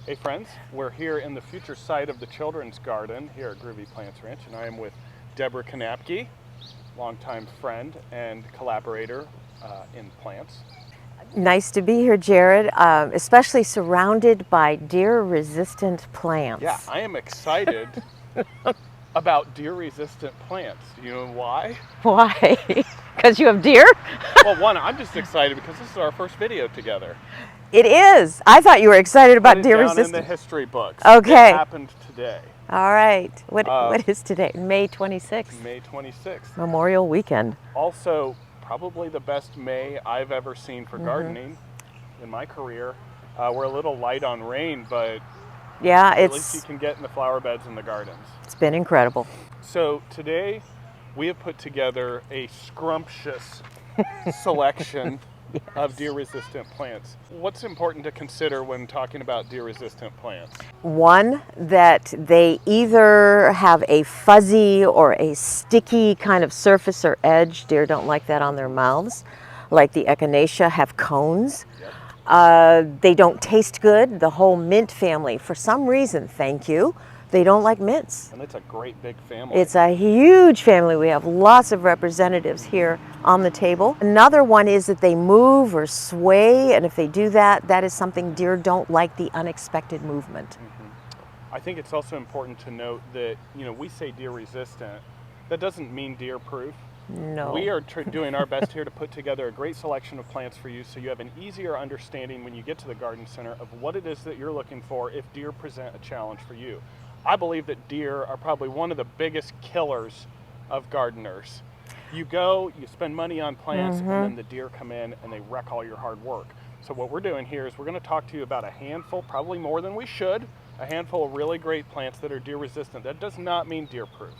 Hey friends, we're here in the future site of the Children's Garden here at Groovy Plants Ranch, and I am with Debra Knapke, longtime friend and collaborator in plants. Nice to be here, Jared, especially surrounded by deer-resistant plants. Yeah, I am excited about deer-resistant plants. Do you know why? Why? Because you have deer? Well, one, I'm just excited because this is our first video together. It is. I thought you were excited about Put it down in the deer-resistant. history books. Okay. It happened today. All right. What is today? May 26th. May 26th. Memorial Weekend. Also, probably the best May I've ever seen for gardening in my career. We're a little light on rain, but Yeah, at least you can get in the flower beds and the gardens. it's been incredible. So today we have put together a scrumptious selection of deer-resistant plants. What's important to consider when talking about deer-resistant plants? One, that they either have a fuzzy or a sticky kind of surface or edge. Deer don't like that on their mouths. Like the echinacea have cones. They don't taste good. The whole mint family, for some reason, thank you, they don't like mints. And it's a great big family. It's a huge family. We have lots of representatives here on the table. Another one is that they move or sway, and if they do that, that is something deer don't like, the unexpected movement. I think it's also important to note that, we say deer resistant. That doesn't mean deer proof. No. We are doing our best here to put together a great selection of plants for you so you have an easier understanding when you get to the garden center of what it is that you're looking for if deer present a challenge for you. I believe that deer are probably one of the biggest killers of gardeners. You go, you spend money on plants, and then the deer come in and they wreck all your hard work. So what we're doing here is we're going to talk to you about a handful, probably more than we should, a handful of really great plants that are deer resistant. That does not mean deer proof.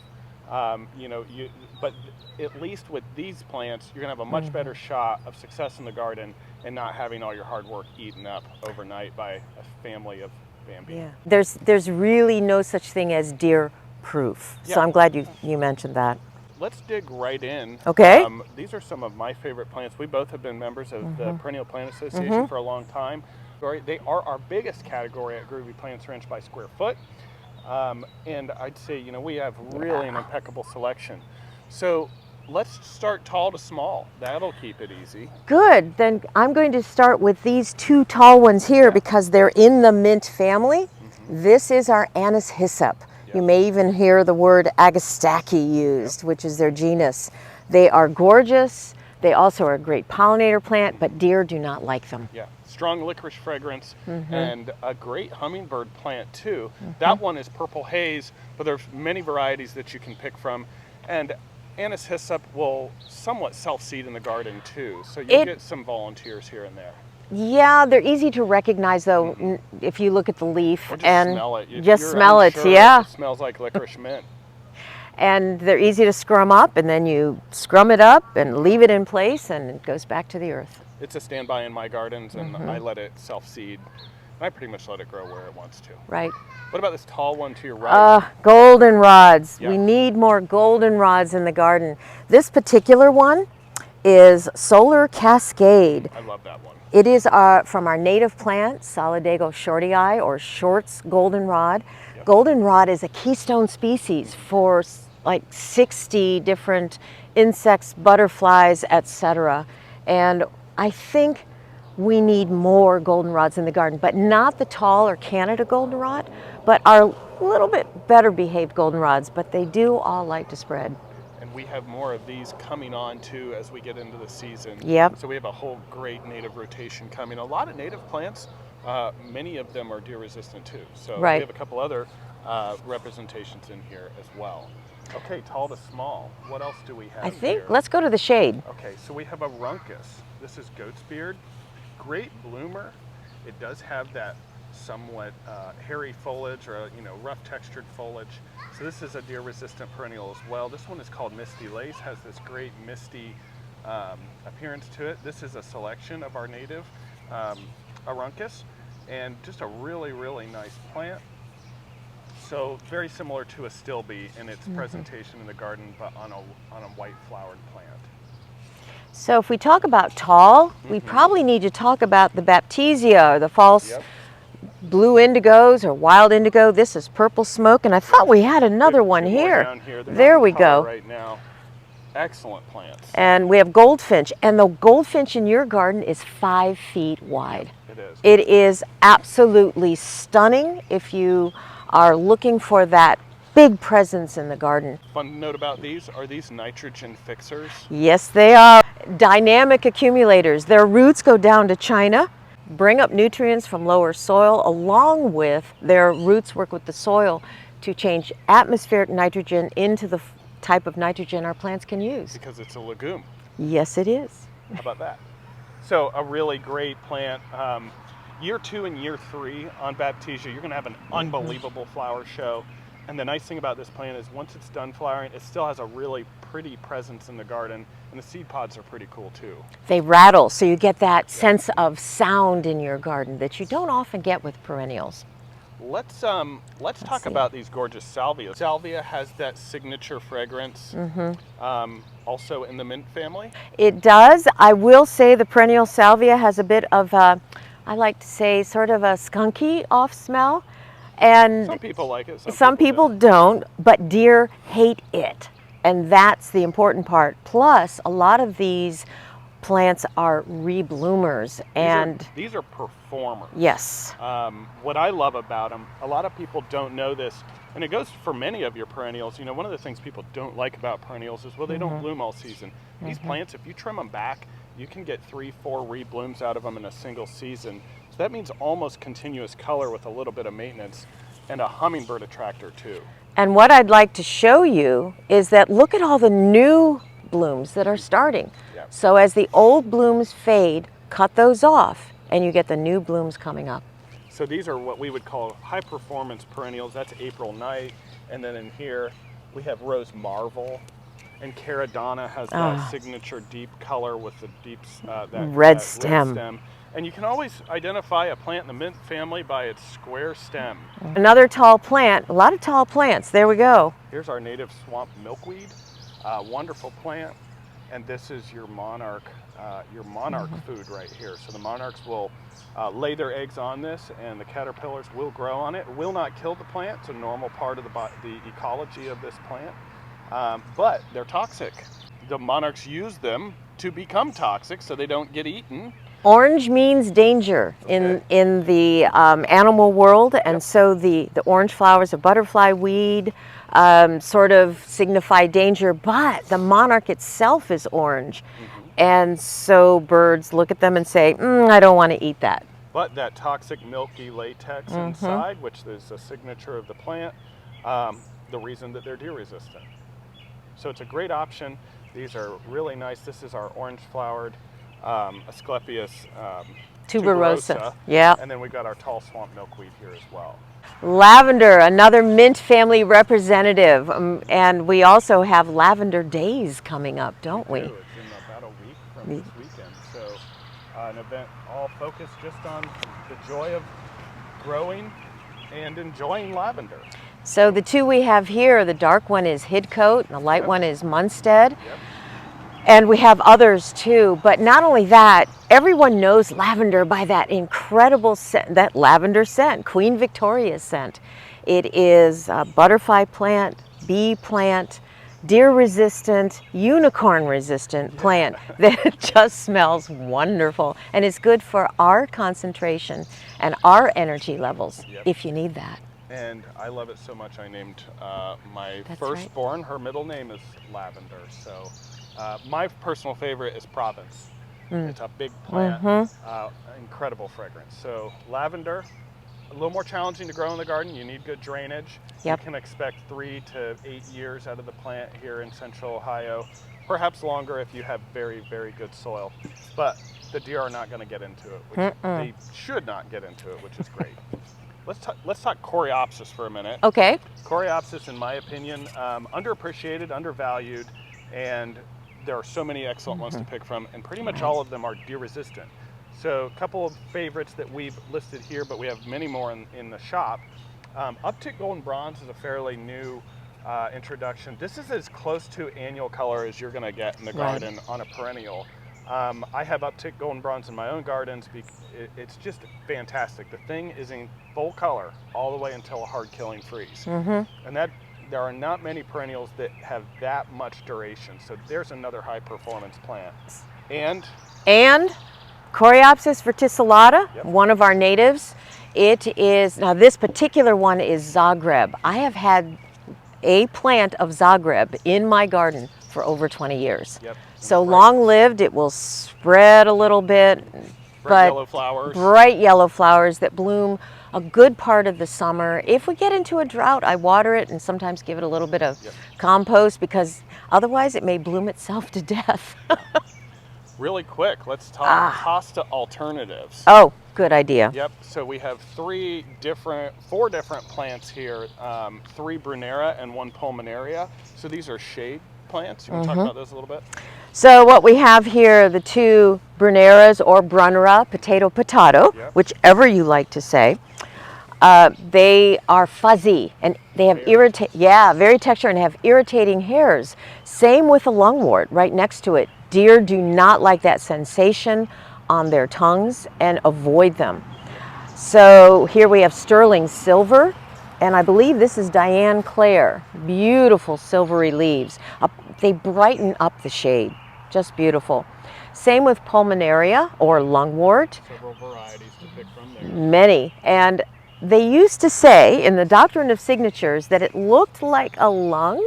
But at least with these plants, you're going to have a much better shot of success in the garden and not having all your hard work eaten up overnight by a family of Bambi. Yeah. There's really no such thing as deer proof. Yeah. So I'm glad you mentioned that. Let's dig right in. Okay. These are some of my favorite plants. We both have been members of the Perennial Plant Association for a long time. They are our biggest category at Groovy Plants Ranch by square foot. And I'd say, we have really an impeccable selection. So let's start tall to small. That'll keep it easy. Good. Then I'm going to start with these two tall ones here because they're in the mint family. This is our anise hyssop. You may even hear the word agastaki used, which is their genus. They are gorgeous. They also are a great pollinator plant, but deer do not like them. Yeah, strong licorice fragrance and a great hummingbird plant too. That one is purple haze, but there's many varieties that you can pick from. And anise hyssop will somewhat self-seed in the garden too, so you'll get some volunteers here and there. Yeah, they're easy to recognize though if you look at the leaf Or just and smell it. If just you're smell it. unsure, Yeah. It smells like licorice mint. And they're easy to scrum up, and then you scrum it up and leave it in place, and it goes back to the earth. It's a standby in my gardens, and I let it self-seed. I pretty much let it grow where it wants to. Right. What about this tall one to your right? Goldenrods. Yeah. We need more goldenrods in the garden. This particular one is Solar Cascade. I love that one. It is from our native plant, Solidago shortii, or Short's goldenrod. Yep. Goldenrod is a keystone species for like 60 different insects, butterflies, etc. And I think we need more goldenrods in the garden, but not the tall or Canada goldenrod, but our little bit better behaved goldenrods, but they do all like to spread. And we have more of these coming on too as we get into the season. Yep. So we have a whole great native rotation coming. A lot of native plants, many of them are deer resistant too. So Right. we have a couple other representations in here as well. Okay, tall to small. What else do we have I think, here? let's go to the shade. Okay, so we have a runcus. This is goat's beard. Great bloomer. It does have that somewhat hairy foliage or rough textured foliage. So this is a deer resistant perennial as well. This one is called Misty Lace, has this great misty appearance to it. This is a selection of our native aruncus, and just a really, really nice plant. So very similar to a stilby in its presentation in the garden, but on a white flowered plant. So if we talk about tall, we probably need to talk about the Baptisia, or the false blue indigos or wild indigo. This is purple smoke, and I thought we had another one Two more here. down here. They're There not we in color go. right now. Excellent plants. And we have goldfinch, and the goldfinch in your garden is 5 feet wide. It is. It is absolutely stunning if you are looking for that big presence in the garden. Fun note about these, are these nitrogen fixers? Yes, they are. Dynamic accumulators. Their roots go down to China, bring up nutrients from lower soil, along with their roots work with the soil to change atmospheric nitrogen into the type of nitrogen our plants can use. Because it's a legume. Yes, it is. How about that? So a really great plant. Year 2 and year 3 on Baptisia, you're going to have an unbelievable flower show. And the nice thing about this plant is once it's done flowering, it still has a really pretty presence in the garden, and the seed pods are pretty cool too. They rattle, so you get that sense of sound in your garden that you don't often get with perennials. Let's talk about these gorgeous salvias. Salvia has that signature fragrance, also in the mint family. It does. I will say the perennial salvia has a bit of a, I like to say, sort of a skunky off smell. And some people like it. Some people don't, but deer hate it. And that's the important part. Plus, a lot of these plants are rebloomers. These are performers. Yes. What I love about them, a lot of people don't know this, and it goes for many of your perennials. You know, one of the things people don't like about perennials is, well, they don't bloom all season. These plants, if you trim them back, you can get 3-4 reblooms out of them in a single season. So that means almost continuous color with a little bit of maintenance, and a hummingbird attractor too. And what I'd like to show you is that look at all the new blooms that are starting. Yep. So as the old blooms fade, cut those off and you get the new blooms coming up. So these are what we would call high performance perennials. That's April Night. And then in here we have Rose Marvel, and Caradonna has that signature deep color with the deep red stem. And you can always identify a plant in the mint family by its square stem. Another tall plant, a lot of tall plants. There we go. Here's our native swamp milkweed, wonderful plant. And this is your monarch food right here. So the monarchs will lay their eggs on this, and the caterpillars will grow on it. It will not kill the plant. It's a normal part of the ecology of this plant, but they're toxic. The monarchs use them to become toxic so they don't get eaten. Orange means danger in the animal world, and so the orange flowers of butterfly weed sort of signify danger, but the monarch itself is orange. And so birds look at them and say, I don't want to eat that. But that toxic milky latex inside, which is a signature of the plant, the reason that they're deer resistant. So it's a great option. These are really nice. This is our orange flowered Asclepias tuberosa. Yeah. And then we got our tall swamp milkweed here as well. Lavender, another mint family representative. And we also have Lavender Days coming up, don't we? It's in about a week from this weekend. So an event all focused just on the joy of growing and enjoying lavender. So the two we have here, the dark one is Hidcote and the light one is Munstead. Yep. And we have others too, but not only that, everyone knows lavender by that incredible scent, that lavender scent, Queen Victoria scent. It is a butterfly plant, bee plant, deer resistant, unicorn resistant plant that just smells wonderful and is good for our concentration and our energy levels if you need that. And I love it so much I named my That's firstborn, her middle name is Lavender. So my personal favorite is Province. It's a big plant, incredible fragrance. So lavender, a little more challenging to grow in the garden. You need good drainage. Yep. You can expect 3 to 8 years out of the plant here in central Ohio, perhaps longer if you have very, very good soil. But the deer are not going to get into it, which they should not get into it, which is great. Let's talk Coreopsis for a minute. Okay. Coreopsis, in my opinion, underappreciated, undervalued, and there are so many excellent ones to pick from, and pretty much all of them are deer resistant. So a couple of favorites that we've listed here, but we have many more in the shop. Uptick Golden Bronze is a fairly new introduction. This is as close to annual color as you're going to get in the garden on a perennial. I have Uptick Golden Bronze in my own gardens. It's just fantastic. The thing is full color all the way until a hard killing freeze. And that there are not many perennials that have that much duration. So there's another high performance plant. And Coreopsis verticillata, Yep. one of our natives. It is, now this particular one is Zagreb. I have had a plant of Zagreb in my garden for over 20 years. Yep. So long-lived, it will spread a little bit, bright yellow flowers. bright yellow flowers that bloom a good part of the summer. If we get into a drought, I water it and sometimes give it a little bit of compost, because otherwise it may bloom itself to death. Really quick, let's talk hosta alternatives. Oh, good idea. Yep, so we have four different plants here, 3 Brunera and 1 Pulmonaria. So these are shade plants. You want to talk about those a little bit? So what we have here, the 2 Bruneras or Brunera, potato, whichever you like to say. They are fuzzy and they have very texture and have irritating hairs. Same with the lungwort right next to it. Deer do not like that sensation on their tongues and avoid them. So here we have sterling silver, and I believe this is Diane Clare. Beautiful silvery leaves. They brighten up the shade, just beautiful. Same with Pulmonaria or lungwort. Several varieties to pick from there. Many. And they used to say in the Doctrine of Signatures that it looked like a lung,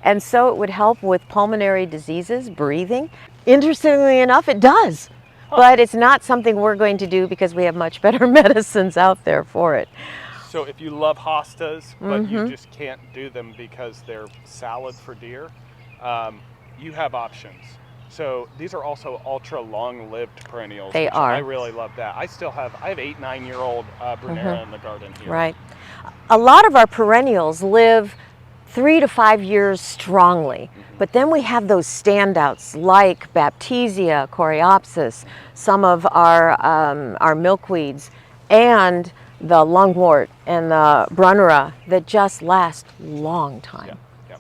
and so it would help with pulmonary diseases, breathing. Interestingly enough, it does. But it's not something we're going to do because we have much better medicines out there for it. So if you love hostas, but you just can't do them because they're salad for deer, you have options. So these are also ultra long-lived perennials. They are. I really love that. I have 8, 9-year-old Brunera in the garden here. Right. A lot of our perennials live 3 to 5 years strongly, but then we have those standouts like Baptisia, Coreopsis, some of our milkweeds, and the lungwort and the Brunera that just last long time. Yeah.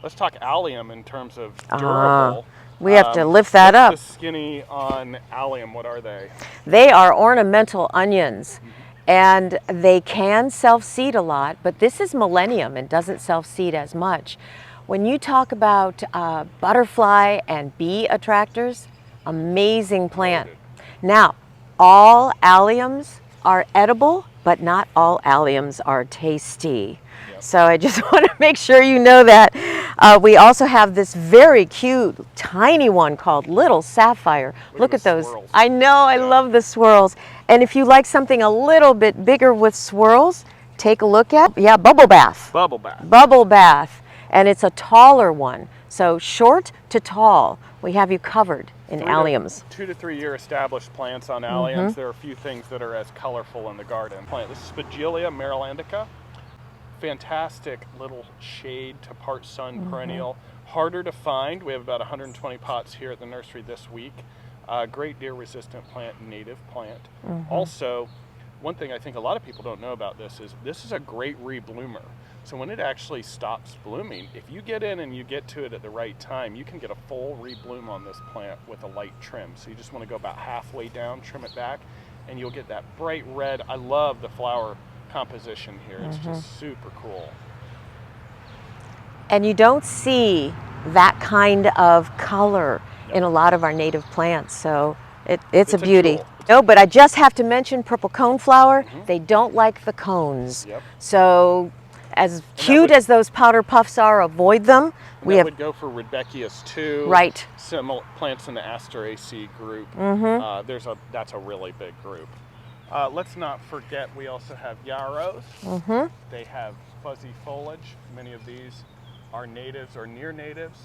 Let's talk allium in terms of durable. We have to lift that up. The skinny on allium, what are they? They are ornamental onions, and they can self-seed a lot, but this is millennium and doesn't self-seed as much. When you talk about butterfly and bee attractors, amazing plant. Now, all alliums are edible, but not all alliums are tasty. So I just want to make sure you know that. We also have this very cute, tiny one called Little Sapphire. Look at those. Swirls. I know, I love the swirls. And if you like something a little bit bigger with swirls, take a look at, Bubble Bath. Bubble bath. Bubble Bath. And it's a taller one. So short to tall, we have you covered in alliums. 2 to 3 year established plants on alliums. There are a few things that are as colorful in the garden. This is Spagilia marylandica. Fantastic little shade to part sun perennial. Harder to find. We have about 120 pots here at the nursery this week. Great deer resistant plant, native plant. Also, one thing I think a lot of people don't know about this is a great rebloomer. So when it actually stops blooming, if you get in and you get to it at the right time, you can get a full rebloom on this plant with a light trim. So you just want to go about halfway down, trim it back, and you'll get that bright red. I love the flower composition here. It's just super cool. And you don't see that kind of color in a lot of our native plants, so it's a beauty. No, but I just have to mention purple coneflower. They don't like the cones. So as cute as those powder puffs are, avoid them. We would go for Rudbeckias too. Right. Similar plants in the Asteraceae group. That's a really big group. Let's not forget we also have yarrows. They have fuzzy foliage. Many of these are natives or near natives.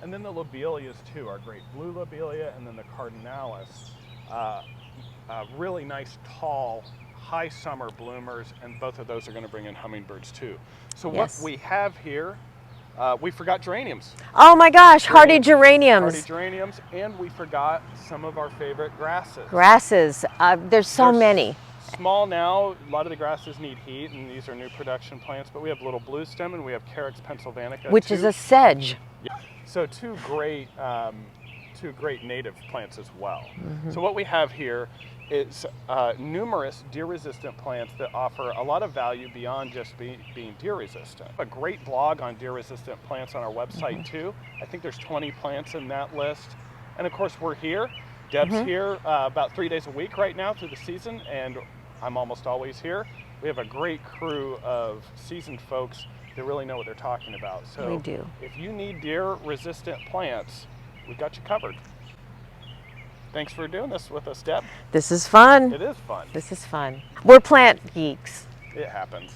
And then the lobelias too, our great blue lobelia, and then the cardinalis. Really nice, tall, high summer bloomers, and both of those are going to bring in hummingbirds too. So what we have here, we forgot geraniums. Oh my gosh, hardy geraniums. Hardy geraniums, and we forgot some of our favorite grasses. Grasses, there's so many. Small now, a lot of the grasses need heat, and these are new production plants, but we have little blue stem, and we have Carex pennsylvanica, which is a sedge. So two great to great native plants as well. So what we have here is numerous deer-resistant plants that offer a lot of value beyond just being deer-resistant. A great blog on deer-resistant plants on our website too. I think there's 20 plants in that list. And of course we're here. Deb's here about 3 days a week right now through the season, and I'm almost always here. We have a great crew of seasoned folks that really know what they're talking about. So We do. if you need deer-resistant plants, we got you covered. Thanks for doing this with us, Deb. This is fun. It is fun. This is fun. We're plant geeks. It happens.